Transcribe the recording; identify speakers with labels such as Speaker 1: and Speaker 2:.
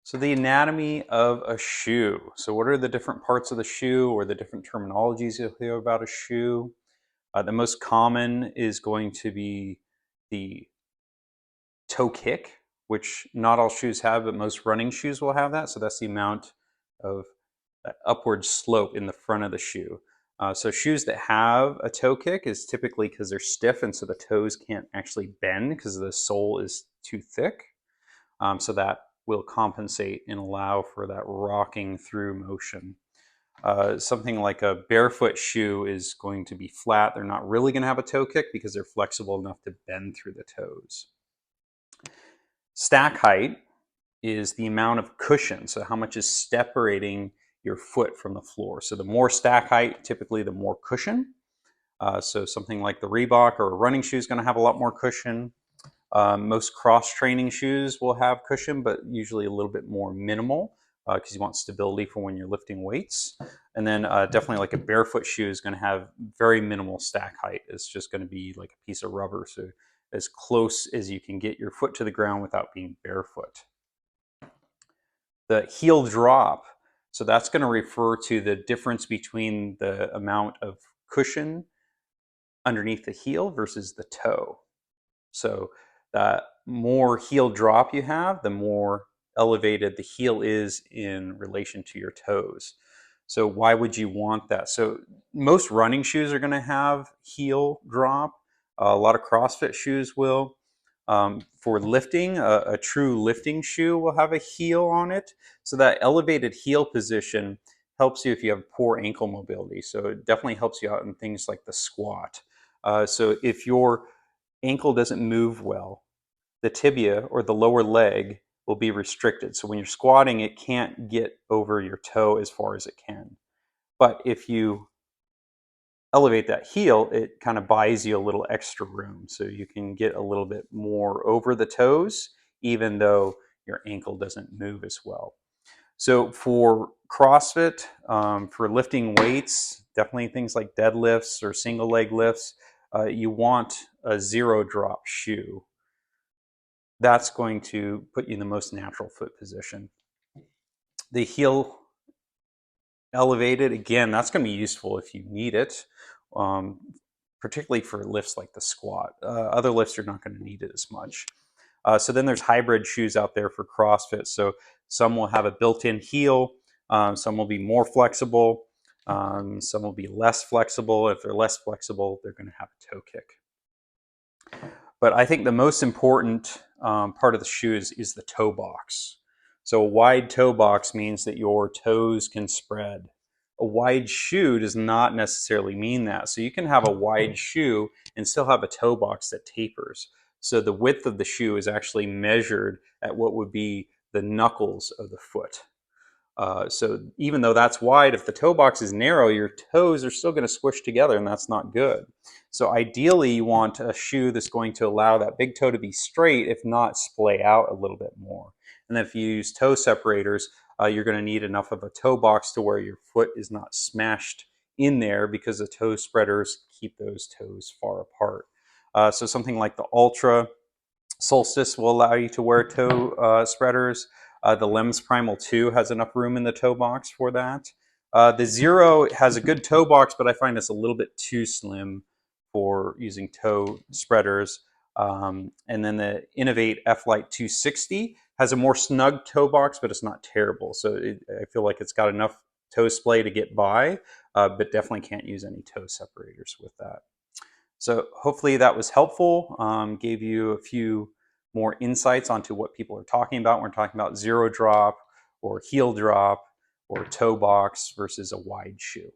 Speaker 1: So the anatomy of a shoe. So what are the different parts of the shoe or the different terminologies you'll hear about a shoe? The most common is going to be the toe kick, which not all shoes have, but most running shoes will have that. So that's the amount of upward slope in the front of the shoe. So shoes that have a toe kick is typically because they're stiff and so the toes can't actually bend because the sole is too thick. So that will compensate and allow for that rocking through motion. Something like a barefoot shoe is going to be flat. They're not really going to have a toe kick because they're flexible enough to bend through the toes. Stack height is the amount of cushion, so how much is separating your foot from the floor. So the more stack height, typically the more cushion. So something like the Reebok or a running shoe is going to have a lot more cushion. Most cross-training shoes will have cushion, but usually a little bit more minimal because you want stability for when you're lifting weights. And then definitely like a barefoot shoe is going to have very minimal stack height. It's just going to be like a piece of rubber, so as close as you can get your foot to the ground without being barefoot. The heel drop, so that's going to refer to the difference between the amount of cushion underneath the heel versus the toe. So the more heel drop you have, the more elevated the heel is in relation to your toes. So why would you want that? So most running shoes are going to have heel drop. A lot of CrossFit shoes will. For lifting, a true lifting shoe will have a heel on it. So that elevated heel position helps you if you have poor ankle mobility. So it definitely helps you out in things like the squat. So if your ankle doesn't move well, the tibia or the lower leg will be restricted. So when you're squatting, it can't get over your toe as far as it can. But if you elevate that heel, it kind of buys you a little extra room. So you can get a little bit more over the toes, even though your ankle doesn't move as well. So for CrossFit, for lifting weights, definitely things like deadlifts or single leg lifts, you want a zero drop shoe. That's going to put you in the most natural foot position. The heel elevated, again, that's going to be useful if you need it, particularly for lifts like the squat. Other lifts you're not going to need it as much. So then there's hybrid shoes out there for CrossFit. So some will have a built-in heel, some will be more flexible, some will be less flexible. If they're less flexible, they're going to have a toe kick. But I think the most important part of the shoe is the toe box. So a wide toe box means that your toes can spread. A wide shoe does not necessarily mean that. So you can have a wide shoe and still have a toe box that tapers. So the width of the shoe is actually measured at what would be the knuckles of the foot. So even though that's wide, if the toe box is narrow, your toes are still going to squish together, and that's not good. So ideally, you want a shoe that's going to allow that big toe to be straight, if not splay out a little bit more. And then if you use toe separators, you're going to need enough of a toe box to where your foot is not smashed in there because the toe spreaders keep those toes far apart. So something like the Ultra Solstice will allow you to wear toe spreaders. The LEMS Primal 2 has enough room in the toe box for that. The Zero has a good toe box, but I find it's a little bit too slim for using toe spreaders. And then the Innovate F-Lite 260 has a more snug toe box, but it's not terrible. So I feel like it's got enough toe splay to get by, but definitely can't use any toe separators with that. So hopefully that was helpful, gave you a few more insights onto what people are talking about when we're talking about zero drop or heel drop or toe box versus a wide shoe.